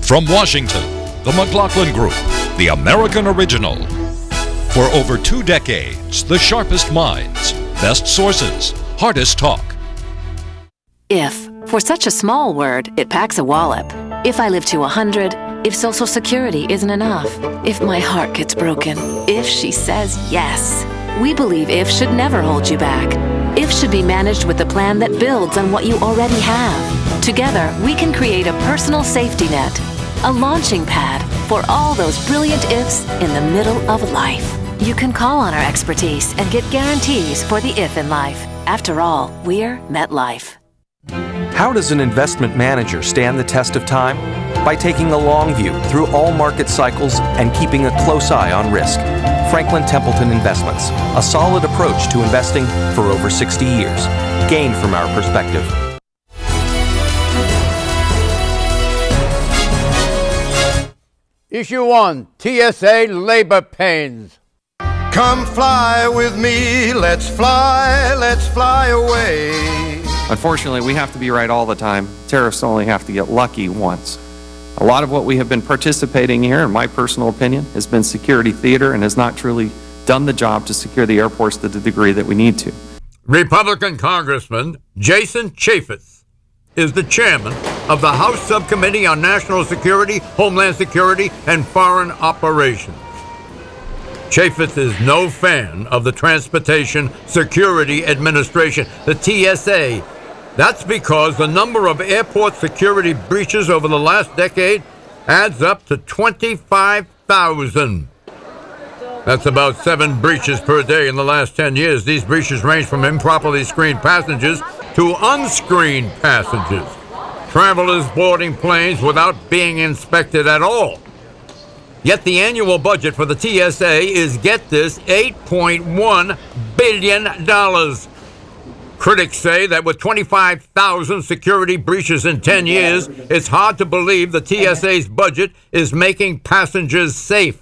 From Washington, the McLaughlin Group, the American original. For over 2 decades, the sharpest minds, best sources, hardest talk. If. For such a small word, it packs a wallop. If I live to 100, if Social Security isn't enough, if my heart gets broken, if she says yes. We believe if should never hold you back. If should be managed with a plan that builds on what you already have. Together, we can create a personal safety net, a launching pad for all those brilliant ifs in the middle of life. You can call on our expertise and get guarantees for the if in life. After all, we're MetLife. How does an investment manager stand the test of time? By taking a long view through all market cycles and keeping a close eye on risk. Franklin Templeton Investments, a solid approach to investing for over 60 years. Gain from our perspective. Issue 1, TSA labor pains. Come fly with me, let's fly away. Unfortunately, we have to be right all the time. Terrorists only have to get lucky once. A lot of what we have been participating here, in my personal opinion, has been security theater and has not truly done the job to secure the airports to the degree that we need to. Republican Congressman Jason Chaffetz is the chairman of the House Subcommittee on National Security, Homeland Security, and Foreign Operations. Chaffetz is no fan of the Transportation Security Administration, the TSA. That's because the number of airport security breaches over the last decade adds up to 25,000. That's about 7 breaches per day in the last 10 years. These breaches range from improperly screened passengers to unscreened passengers. Travelers boarding planes without being inspected at all. Yet the annual budget for the TSA is, get this, $8.1 billion. Critics say that with 25,000 security breaches in 10 years, it's hard to believe the TSA's budget is making passengers safe.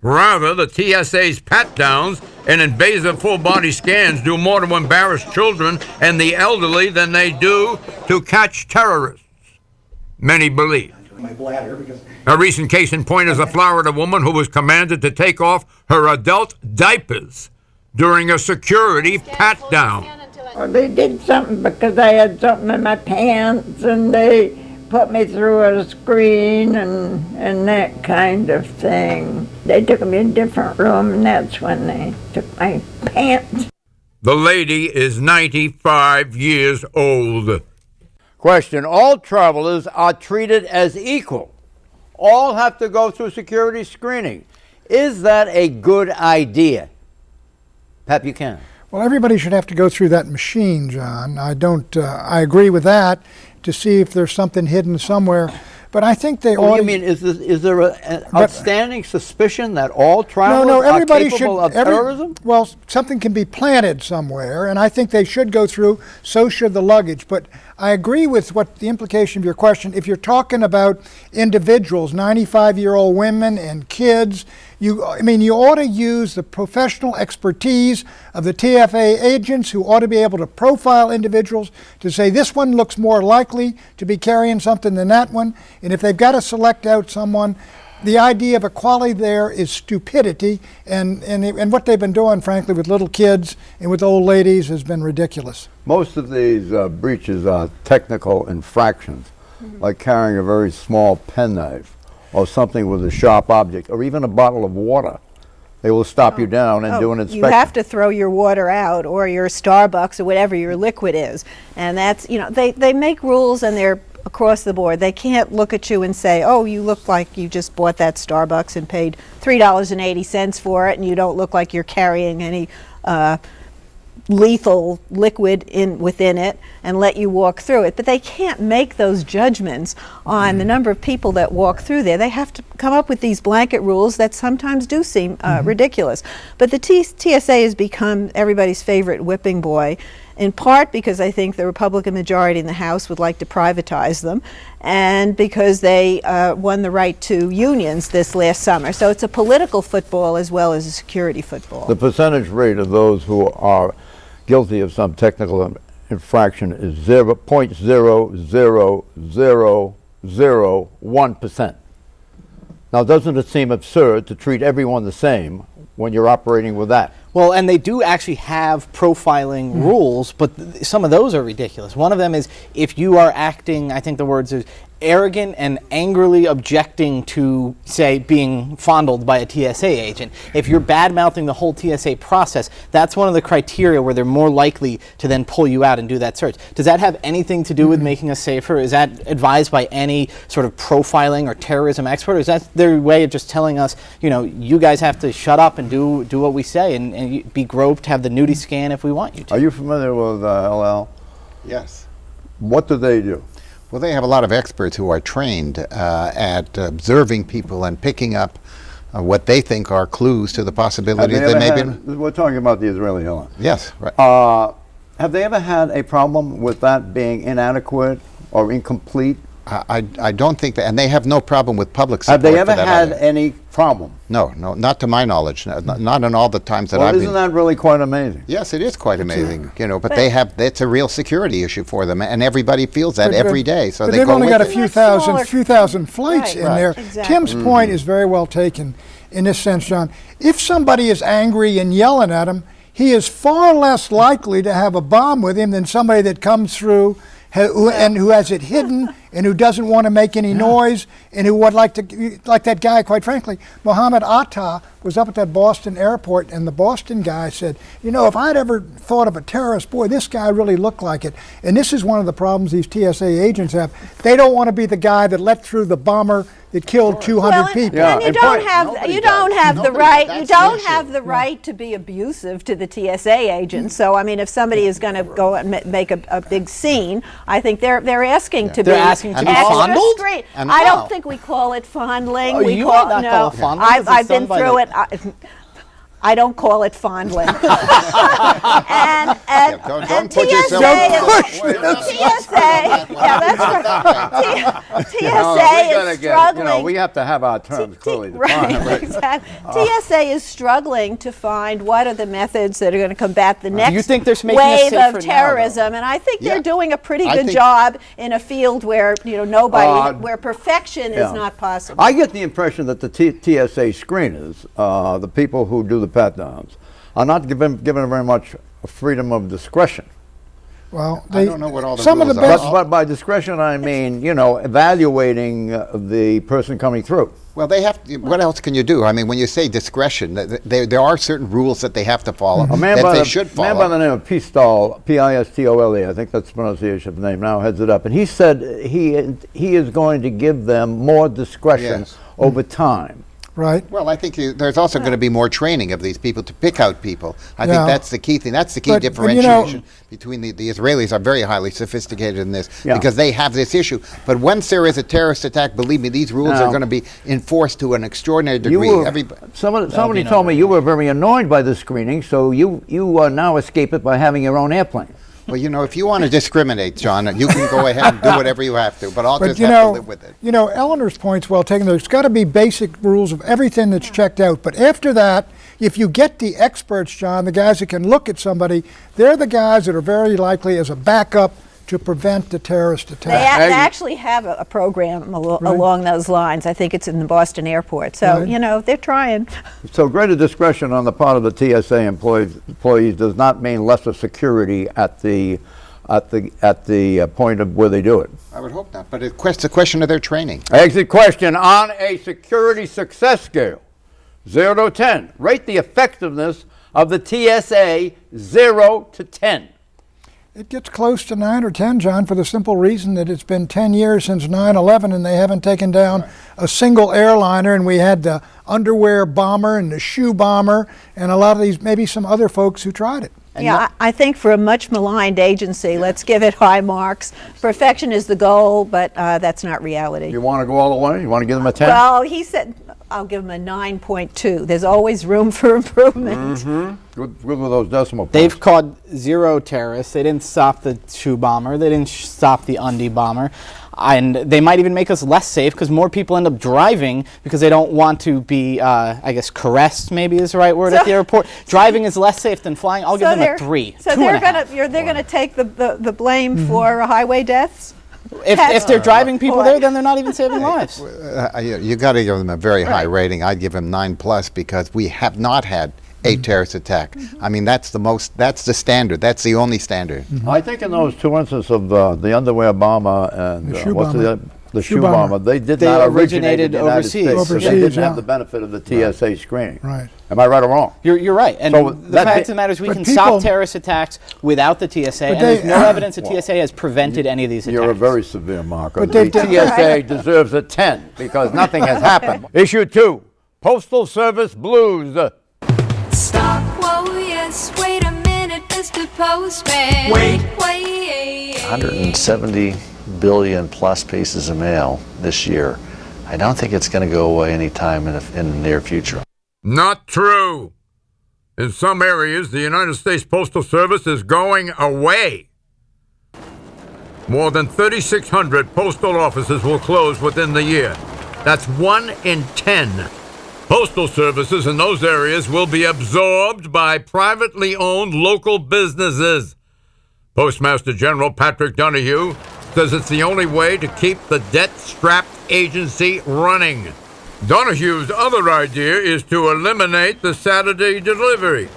Rather, the TSA's pat-downs and invasive full-body scans do more to embarrass children and the elderly than they do to catch terrorists, many believe. A recent case in point is a Florida woman who was commanded to take off her adult diapers during a security pat-down. Well, they did something because I had something in my pants, and they put me through a screen and that kind of thing. They took me in a different room, and that's when they took my pants. The lady is 95 years old. Question: all travelers are treated as equal. All have to go through security screening. Is that a good idea? Pat Buchanan. Well, everybody should have to go through that machine, John. I agree with that, to see if there's something hidden somewhere. But I think they ought to... You mean, is there an outstanding suspicion that all travelers are capable of terrorism? Well, something can be planted somewhere, and I think they should go through, so should the luggage. But I agree with what the implication of your question. If you're talking about individuals, 95-year-old women and kids, you ought to use the professional expertise of the TFA agents, who ought to be able to profile individuals to say this one looks more likely to be carrying something than that one. And if they've got to select out someone, the idea of equality there is stupidity. And what they've been doing, frankly, with little kids and with old ladies has been ridiculous. Most of these breaches are technical infractions, like carrying a very small penknife or something with a sharp object, or even a bottle of water. They will stop you down and do an inspection. You have to throw your water out, or your Starbucks, or whatever your liquid is. And that's, they make rules, and they're across the board. They can't look at you and say, oh, you look like you just bought that Starbucks and paid $3.80 for it, and you don't look like you're carrying any lethal liquid within it, and let you walk through it. But they can't make those judgments on the number of people that walk through there. They have to come up with these blanket rules that sometimes do seem ridiculous. But the TSA has become everybody's favorite whipping boy, in part because I think the Republican majority in the House would like to privatize them, and because they won the right to unions this last summer. So it's a political football as well as a security football. The percentage rate of those who are guilty of some technical infraction is 0.000001%. 0.001%. Now, doesn't it seem absurd to treat everyone the same when you're operating with that? Well, and they do actually have profiling rules, but some of those are ridiculous. One of them is if you are acting, I think the words is arrogant and angrily objecting to, say, being fondled by a TSA agent. If you're bad-mouthing the whole TSA process, that's one of the criteria where they're more likely to then pull you out and do that search. Does that have anything to do with making us safer? Is that advised by any sort of profiling or terrorism expert? Or is that their way of just telling us, you know, you guys have to shut up and do what we say and be groped, have the nudie scan if we want you to? Are you familiar with LL? Yes. What do they do? Well, they have a lot of experts who are trained at observing people and picking up what they think are clues to the possibility that maybe. We're talking about the Israeli airline. Yes, right. Have they ever had a problem with that being inadequate or incomplete? I don't think that, and they have no problem with public support. Have they ever for that had either. any problem? No, not to my knowledge. Not in all the times that I've been. Isn't that really quite amazing? Yes, it is quite amazing. You know, but they have. It's a real security issue for them, and everybody feels that every day. So they've only got a few thousand flights Right. in there. Exactly. Tim's point is very well taken in this sense, John. If somebody is angry and yelling at him, he is far less likely to have a bomb with him than somebody that comes through who has it hidden and who doesn't want to make any noise and who would like that guy, quite frankly. Mohammed Atta was up at that Boston airport, and the Boston guy said, you know, if I'd ever thought of a terrorist, boy, this guy really looked like it. And this is one of the problems these TSA agents have. They don't want to be the guy that let through the bomber that killed 200 people. And you don't have the right to be abusive to the TSA agents. So I mean, if somebody is going to go and make a big scene, I think they're asking to be fondled. I don't think we call it fondling. We call it fondling. I've been through it. I don't call it fondling. Don't put yourself. TSA is struggling. You know, we have to have our terms clearly defined. Right, exactly. TSA is struggling to find what are the methods that are going to combat the next wave of terrorism, and I think they're doing a pretty good job in a field where where perfection is not possible. I get the impression that the TSA screeners, the people who do the pat-downs, are not given very much freedom of discretion. Well, I don't know what all the some of rules the best, are. But by discretion, I mean, you know, evaluating the person coming through. Well, they have. What else can you do? I mean, when you say discretion, there are certain rules that they have to follow. A man that by they should follow. Man by the name of Pistole, Pistole, I think that's the pronunciation of the name now, heads it up, and he said he is going to give them more discretion over time. Right. Well, I think there's also going to be more training of these people to pick out people. I think that's the key thing. That's the key differentiation between the Israelis are very highly sophisticated in this because they have this issue. But once there is a terrorist attack, believe me, these rules are going to be enforced to an extraordinary degree. Somebody told me you were very annoyed by the screening, so you now escape it by having your own airplane. Well, you know, if you want to discriminate, John, you can go ahead and do whatever you have to, but I'll just have to live with it. You know, Eleanor's point's well taken. There's got to be basic rules of everything that's checked out. But after that, if you get the experts, John, the guys that can look at somebody, they're the guys that are very likely as a backup to prevent the terrorist attack. They actually have a program along those lines. I think it's in the Boston airport. So, you know, they're trying. So greater discretion on the part of the TSA employees does not mean lesser security at the point of where they do it. I would hope not, but it's a question of their training. Exit question. On a security success scale, 0 to 10, rate the effectiveness of the TSA 0 to 10. It gets close to 9 or 10, John, for the simple reason that it's been 10 years since 9/11 and they haven't taken down a single airliner, and we had the underwear bomber and the shoe bomber and a lot of these, maybe some other folks who tried it. Yeah, I think for a much maligned agency, let's give it high marks. Perfection is the goal, but that's not reality. You want to go all the way? You want to give them a 10? Well, he said, I'll give him a 9.2. There's always room for improvement. Good with those decimal points. They've caught 0 terrorists. They didn't stop the shoe bomber. They didn't stop the undie bomber. And they might even make us less safe because more people end up driving because they don't want to be, I guess, caressed maybe is the right word at the airport. Driving is less safe than flying. I'll give them a 3. So they're going to take the blame for highway deaths? If they're driving people there, then they're not even saving lives. You got to give them a very high rating. I'd give them 9+ because we have not had a terrorist attack. I mean, that's the standard. That's the only standard. I think in those two instances of the underwear bomber and the shoe bomber, they not originate in the United States. So they didn't have the benefit of the TSA screening. Right. Am I right or wrong? You're right. And So the fact of the matter is we can stop terrorist attacks without the TSA, and there's no evidence the TSA has prevented any of these attacks. You're a very severe marker. The TSA deserves a 10 because nothing has happened. Issue 2, Postal Service Blues. Stop, whoa, yes, wait a minute, Mr. Postman. Wait. 170 billion plus pieces of mail this year. I don't think it's going to go away anytime in the near future. Not true. In some areas, the United States Postal Service is going away. More than 3,600 postal offices will close within the year. That's 1 in 10. Postal services in those areas will be absorbed by privately owned local businesses. Postmaster General Patrick Donahue says it's the only way to keep the debt-strapped agency running. Donahue's other idea is to eliminate the Saturday delivery.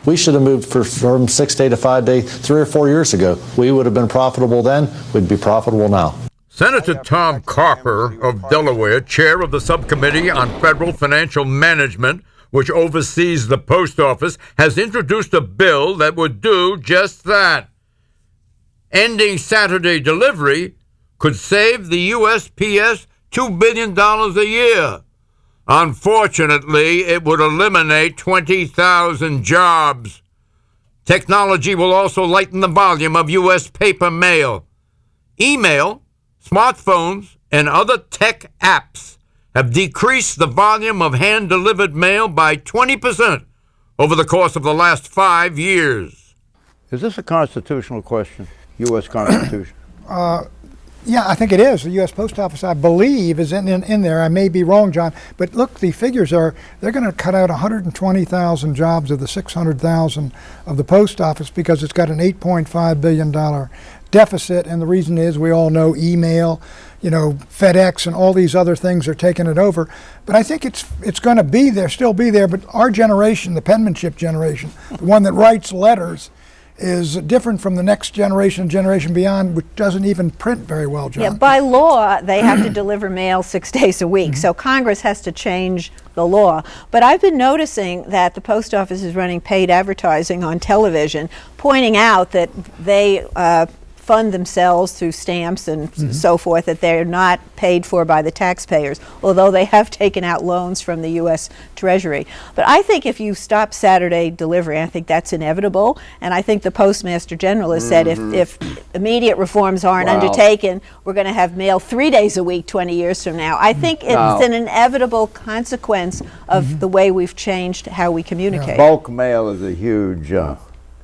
We should have moved from 6-day to 5-day 3 or 4 years ago. We would have been profitable then. We'd be profitable now. Senator Tom Carper of Delaware, chair of the subcommittee on federal financial management, which oversees the post office, has introduced a bill that would do just that. Ending Saturday delivery could save the USPS $2 billion a year. Unfortunately, it would eliminate 20,000 jobs. Technology will also lighten the volume of U.S. paper mail. Email, smartphones, and other tech apps have decreased the volume of hand-delivered mail by 20% over the course of the last 5 years. Is this a constitutional question? U.S. Constitution? Yeah, I think it is. The U.S. Post Office, I believe, is in there. I may be wrong, John. But look, the figures are, they're going to cut out 120,000 jobs of the 600,000 of the Post Office because it's got an $8.5 billion deficit. And the reason is, we all know email, FedEx and all these other things are taking it over. But I think it's going to be there, still be there. But our generation, the penmanship generation, the one that writes letters, is different from the next generation beyond, which doesn't even print very well, John. Yeah, by law, they have to deliver mail 6 days a week, so Congress has to change the law. But I've been noticing that the post office is running paid advertising on television, pointing out that they fund themselves through stamps and so forth, that they're not paid for by the taxpayers, although they have taken out loans from the U.S. Treasury. But I think if you stop Saturday delivery, I think that's inevitable, and I think the Postmaster General has said if immediate reforms aren't undertaken, we're going to have mail 3 days a week 20 years from now. I think it's an inevitable consequence of the way we've changed how we communicate. Bulk mail is a huge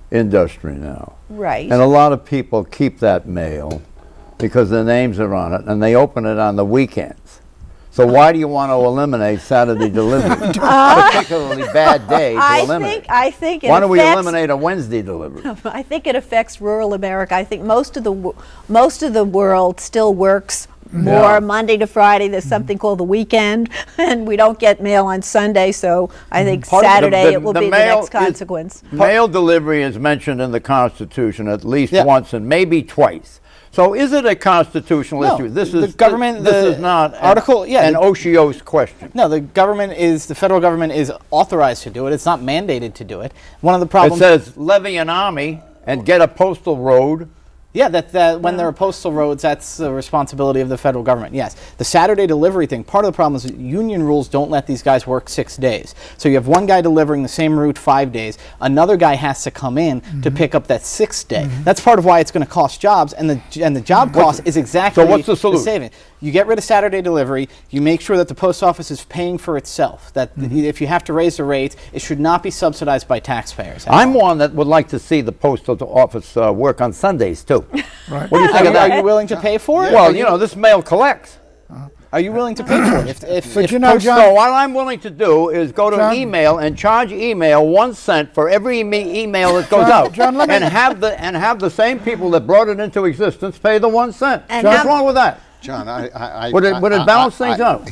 industry now. Right. And a lot of people keep that mail because their names are on it, and they open it on the weekends. So why do you want to eliminate Saturday delivery? Particularly bad day to eliminate. I think why don't we eliminate a Wednesday delivery? I think it affects rural America. I think most of the world still works more Monday to Friday. There's something called the weekend, and we don't get mail on Sunday, so I think Saturday it will be the next consequence. Mail delivery is mentioned in the Constitution at least once and maybe twice. So is it a constitutional issue? This is the government. This is not an Oshios question. No, the federal government is authorized to do it. It's not mandated to do it. One of the problems. It says levy an army and get a postal road. Yeah, that when there are postal roads, that's the responsibility of the federal government, yes. The Saturday delivery thing, part of the problem is that union rules don't let these guys work 6 days. So you have one guy delivering the same route 5 days, another guy has to come in to pick up that 6th day. That's part of why it's going to cost jobs, and the job cost is exactly so what's the solution? Saving. You get rid of Saturday delivery, you make sure that the post office is paying for itself, that if you have to raise the rates, it should not be subsidized by taxpayers. I'm one that would like to see the postal office work on Sundays too. Right. What do you think of that? Are you willing to pay for it? Well, this mail collects. Are you willing to pay for it? But you know, John, So what I'm willing to do is go to John- email and charge email 1 cent for every email that goes John- out, John, let me- and have the same people that brought it into existence pay the 1 cent. And What's how- wrong with that? John, Would it balance things out?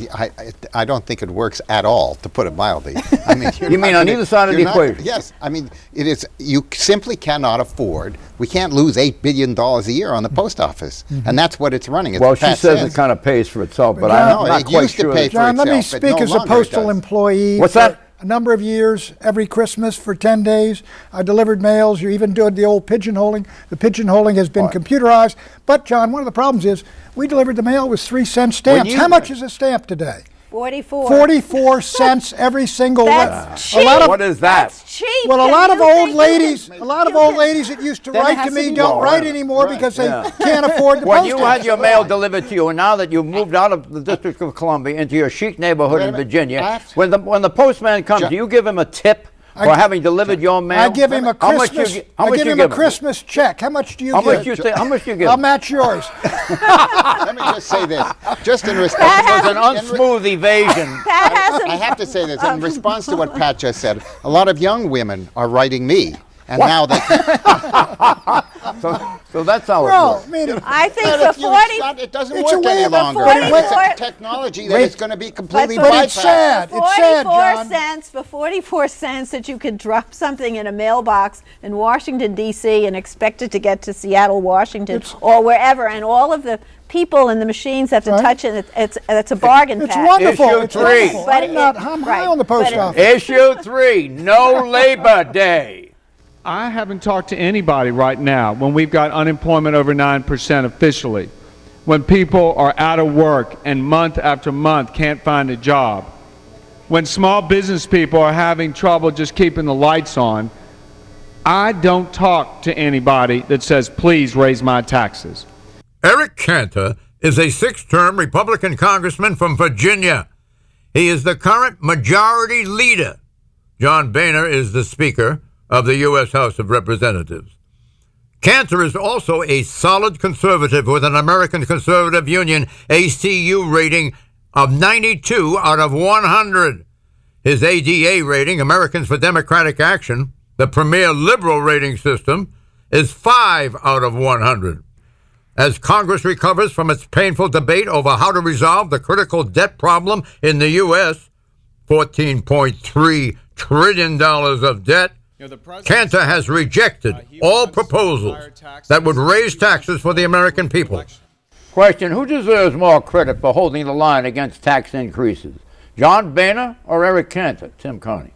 I don't think it works at all, to put it mildly. I mean, You mean on either side of the equation? Yes. I mean, it is. You simply cannot afford. We can't lose $8 billion a year on the post office, and that's what it's running. Well, she says it kind of pays for itself, but I'm not it quite used to sure. pay for John, let me itself, but speak no as a longer it postal does. employee. What's for that? A number of years, every Christmas for 10 days, I delivered mails. You even did the old pigeonholing. The pigeonholing has been computerized. But, John, one of the problems is we delivered the mail with 3-cent stamps. How much is a stamp today? 44. 44 cents every single one. That's cheap. What is that? That's cheap. Well, a Can lot of you old think ladies, you a lot of old ladies that used to Then it write has to to me be don't more. write anymore because they can't afford the When postage. you had your mail delivered to you, and now that you've moved out of the District of Columbia into your chic neighborhood Wait a in minute. Virginia, when the postman comes, do you give him a tip for having delivered your mail? I give him a How much Christmas. how I much give you him a give Christmas check. How much do you How give? much you give? I'll match yours. Let me just say this, just in response. It was an unsmooth evasion. Pat hasn't. I have to say this in response to what Pat just said. A lot of young women are writing me, and now they. So that's how it Well, works. I mean, I think But for if you 40. start, it doesn't It's a work way any of- longer. but It's a 44 technology that is going to be completely but bypassed. it's sad. It's sad, 44 John. cents for 44 cents that you could drop something in a mailbox in Washington, D.C. and expect it to get to Seattle, Washington, or wherever, and all of the people and the machines have to Right. touch it. It's a bargain It's pack. wonderful. Issue It's 3. wonderful. But I'm high on the post but it- office. Issue 3, no Labor Day. I haven't talked to anybody right now when we've got unemployment over 9% officially, when people are out of work and month after month can't find a job, when small business people are having trouble just keeping the lights on. I don't talk to anybody that says, please raise my taxes. Eric Cantor is a 6-term Republican congressman from Virginia. He is the current majority leader. John Boehner is the Speaker of the U.S. House of Representatives. Cantor is also a solid conservative with an American Conservative Union ACU rating of 92 out of 100. His ADA rating, Americans for Democratic Action, the premier liberal rating system, is 5 out of 100. As Congress recovers from its painful debate over how to resolve the critical debt problem in the U.S., $14.3 trillion of debt, Cantor has rejected all proposals that would raise taxes for the American people. Question, who deserves more credit for holding the line against tax increases? John Boehner or Eric Cantor? Tim Carney.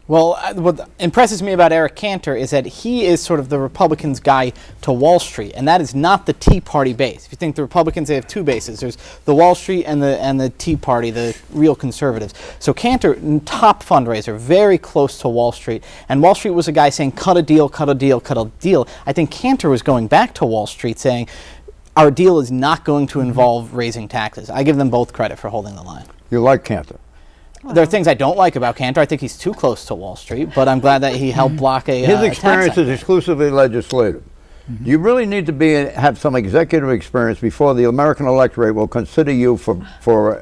Well, what impresses me about Eric Cantor is that he is sort of the Republicans' guy to Wall Street, and that is not the Tea Party base. If you think the Republicans, they have two bases. There's the Wall Street and the Tea Party, the real conservatives. So Cantor, top fundraiser, very close to Wall Street, and Wall Street was a guy saying, cut a deal, cut a deal, cut a deal. I think Cantor was going back to Wall Street saying, our deal is not going to involve raising taxes. I give them both credit for holding the line. You like Cantor? There are things I don't like about Cantor. I think he's too close to Wall Street, but I'm glad that he helped block a His experience tax is exclusively legislative. You really need to have some executive experience before the American electorate will consider you for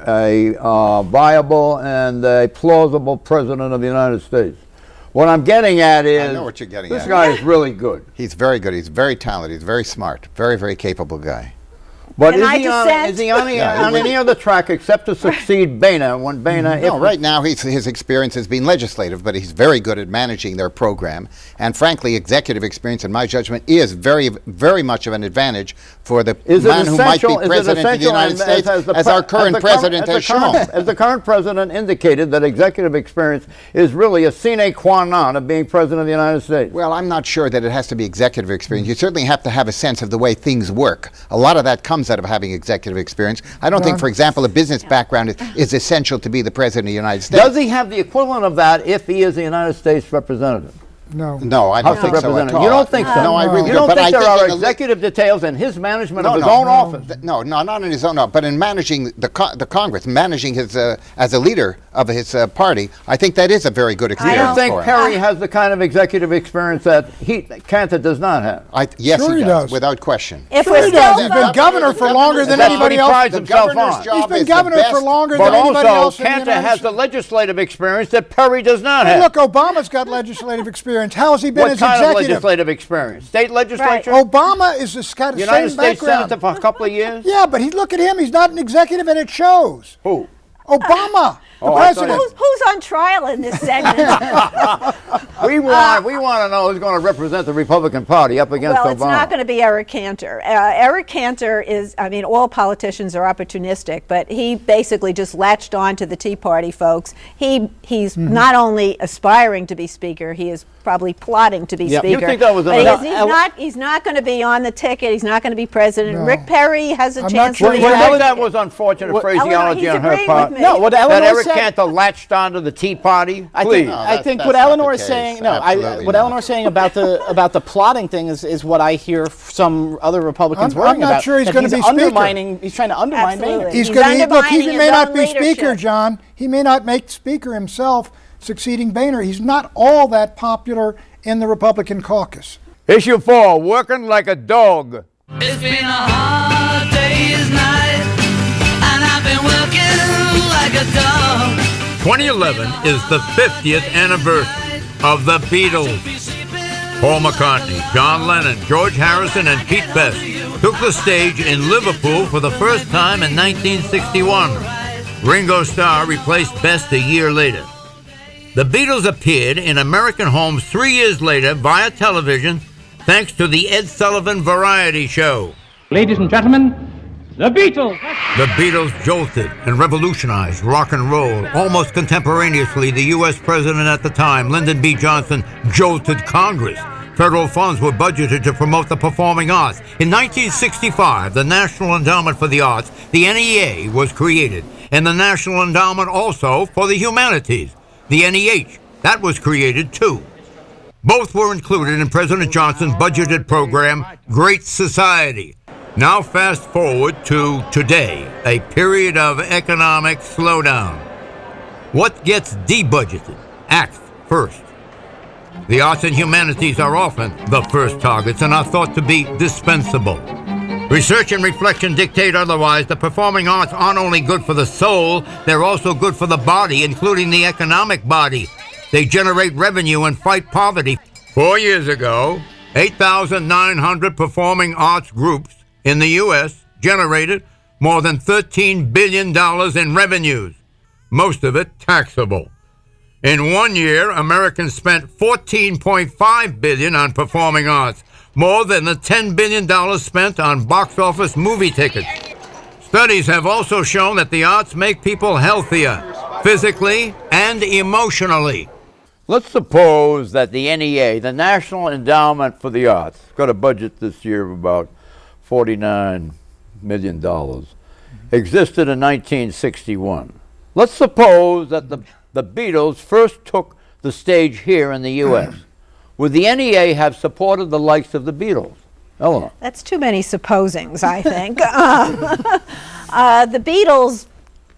a viable and a plausible president of the United States. What I'm getting at is, I know what you're getting this at. guy is really good. He's very good. He's very talented. He's very smart. Very, very capable guy. But Can is I he on any other track except to succeed Boehner when Boehner? No, right now his experience has been legislative, but he's very good at managing their program. And frankly, executive experience, in my judgment, is very, very much of an advantage for the man who might be president of the United States, as our current president has shown. As the current president indicated, that executive experience is really a sine qua non of being president of the United States. Well, I'm not sure that it has to be executive experience. You certainly have to have a sense of the way things work. A lot of that comes out of having executive experience. I don't think, for example, a business background is essential to be the president of the United States. Does he have the equivalent of that if he is a United States representative? No, I don't think so at all. You don't think so? No, I really You don't. don't think there are in executive details in his management of his own office? No, not in his own office, but in managing the Congress, managing his as a leader of his party, I think that is a very good experience. I think for him. Perry has the kind of executive experience that Cantor does not have. Yes, Sure he he does, does. without question. If Sure we're he still does. He's been governor for longer than anybody else. The governor's job He's been is the governor for best- longer But than anybody also, else in the Cantor United has the States. legislative experience that Perry does not Hey, have. look, Obama's got legislative experience. How has he been What as kind of executive? legislative experience? State legislature? Obama is this kind of United same States background. Senator for a couple of years? Yeah, but look at him. He's not an executive, and it shows. Who? Obama, the Oh, I thought president. Who's on trial in this segment? We want to know who's going to represent the Republican Party up against Well, Obama. it's not going to be Eric Cantor. Eric Cantor is, I mean, all politicians are opportunistic, but he basically just latched on to the Tea Party folks. He's not only aspiring to be Speaker, he is probably plotting to be Yep. Speaker. You think that was but he's not going to be on the ticket. He's not going to be president. No. Rick Perry has a I'm chance not to sure be he's Well, What- that was unfortunate phraseology he's on her agreeing part. with me. No, what That Eleanor Eric said. Cantor latched onto the Tea Party. I Please. think, I think what Eleanor is saying. No, what Eleanor's saying about the plotting thing is what I hear some other Republicans I'm worrying not about. sure he's that going to be undermining. He's trying to undermine Absolutely. Boehner. He's He's going to look. undermining He may his not own be Speaker, leadership. John. He may not make Speaker himself, succeeding Boehner. He's not all that popular in the Republican caucus. Issue 4, working like a dog. It's been a hard day's night, and I've been working like a dog. 2011 is the 50th anniversary of the Beatles. Paul McCartney, John Lennon, George Harrison, and Pete Best took the stage in Liverpool for the first time in 1961. Ringo Starr replaced Best a year later. The Beatles appeared in American homes 3 years later via television, thanks to the Ed Sullivan Variety Show. Ladies and gentlemen, the Beatles. The Beatles jolted and revolutionized rock and roll. Almost contemporaneously, the U.S. president at the time, Lyndon B. Johnson, jolted Congress. Federal funds were budgeted to promote the performing arts. In 1965, the National Endowment for the Arts, the NEA, was created, and the National Endowment also for the Humanities, the NEH. That was created too. Both were included in President Johnson's budgeted program, Great Society. Now fast forward to today, a period of economic slowdown. What gets debudgeted? Acts first. The arts and humanities are often the first targets and are thought to be dispensable. Research and reflection dictate otherwise. The performing arts aren't only good for the soul, they're also good for the body, including the economic body. They generate revenue and fight poverty. 4 years ago, 8,900 performing arts groups in the U.S. generated more than $13 billion in revenues, most of it taxable. In 1 year, Americans spent $14.5 billion on performing arts, more than the $10 billion spent on box office movie tickets. Studies have also shown that the arts make people healthier, physically and emotionally. Let's suppose that the NEA, the National Endowment for the Arts, got a budget this year of about $49 million, existed in 1961. Let's suppose that the Beatles first took the stage here in the U.S. Would the NEA have supported the likes of the Beatles? Eleanor. That's too many supposings, I think. The Beatles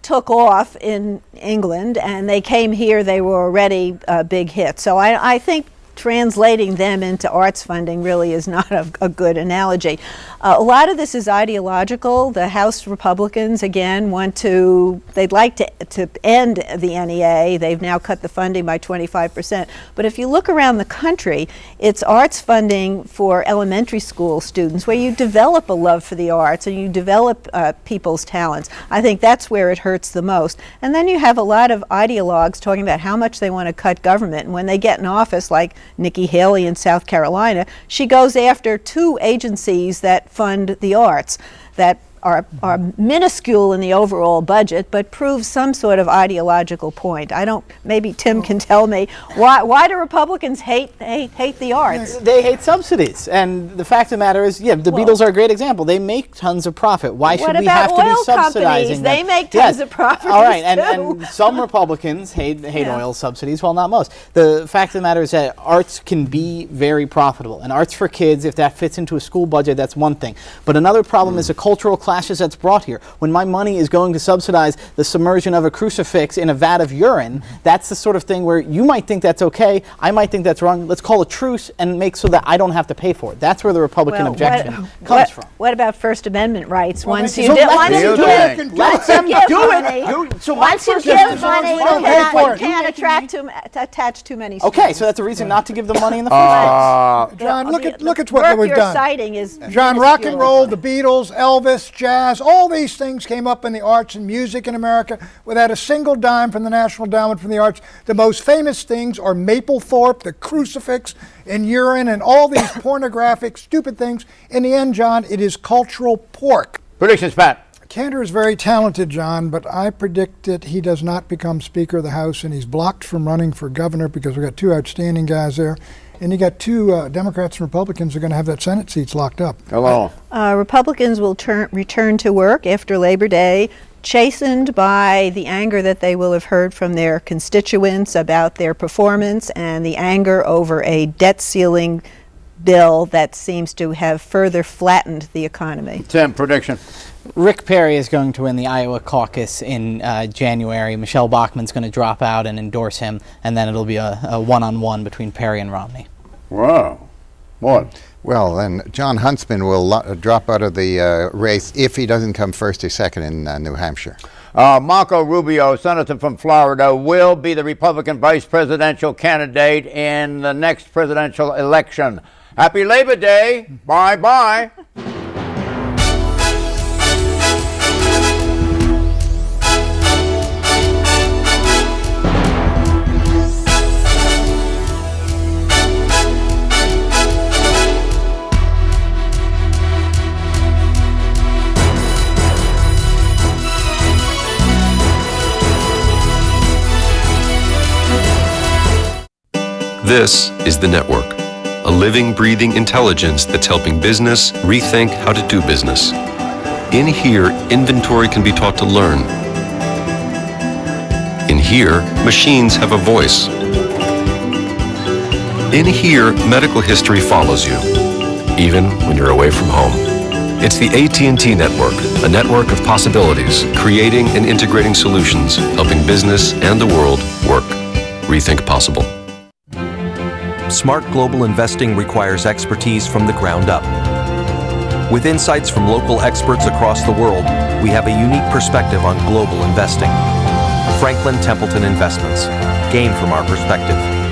took off in England, and they came here, they were already big hits. So I think translating them into arts funding really is not a good analogy. A lot of this is ideological. The House Republicans, again, they'd like to end the NEA. They've now cut the funding by 25%. But if you look around the country, it's arts funding for elementary school students where you develop a love for the arts and you develop people's talents. I think that's where it hurts the most. And then you have a lot of ideologues talking about how much they want to cut government. And when they get in office, like Nikki Haley in South Carolina, she goes after two agencies that fund the arts that are minuscule in the overall budget, but prove some sort of ideological point. Maybe Tim can tell me, why do Republicans hate the arts? They hate subsidies. And the fact of the matter is, the Beatles are a great example. They make tons of profit. Why should we have to be subsidizing them? They make tons of profit. All right, and some Republicans hate oil subsidies, well, not most. The fact of the matter is that arts can be very profitable. And arts for kids, if that fits into a school budget, that's one thing. But another problem is a cultural class clashes that's brought here. When my money is going to subsidize the submersion of a crucifix in a vat of urine, that's the sort of thing where you might think that's okay, I might think that's wrong. Let's call a truce and make so that I don't have to pay for it. That's where the Republican objection comes from. What about First Amendment rights? Once you so give, let them do it. Let them do money, it. So once you give money, you can't attach too many strings. Okay, so that's a reason not to give them money in the first place. John, look at what we've done. Citing is John, rock and roll, the Beatles, Elvis, jazz, all these things came up in the arts and music in America without a single dime from the National Endowment for the Arts. The most famous things are Mapplethorpe, the crucifix, and urine, and all these pornographic, stupid things. In the end, John, it is cultural pork. Predictions, Pat. Cantor is very talented, John, but I predict that he does not become Speaker of the House, and he's blocked from running for governor because we've got two outstanding guys there. And you got two Democrats and Republicans who are going to have that Senate seats locked up. Hello. Republicans will return to work after Labor Day, chastened by the anger that they will have heard from their constituents about their performance and the anger over a debt ceiling bill that seems to have further flattened the economy. Tim, prediction. Rick Perry is going to win the Iowa caucus in January. Michelle Bachmann's going to drop out and endorse him, and then it'll be a one-on-one between Perry and Romney. Wow. What? Well, then John Huntsman will drop out of the race if he doesn't come first or second in New Hampshire. Marco Rubio, senator from Florida, will be the Republican vice presidential candidate in the next presidential election. Happy Labor Day. Bye-bye. This is The Network, a living, breathing intelligence that's helping business rethink how to do business. In here, inventory can be taught to learn. In here, machines have a voice. In here, medical history follows you, even when you're away from home. It's the AT&T Network, a network of possibilities, creating and integrating solutions, helping business and the world work. Rethink possible. Smart global investing requires expertise from the ground up. With insights from local experts across the world, we have a unique perspective on global investing. Franklin Templeton Investments. Gain from our perspective.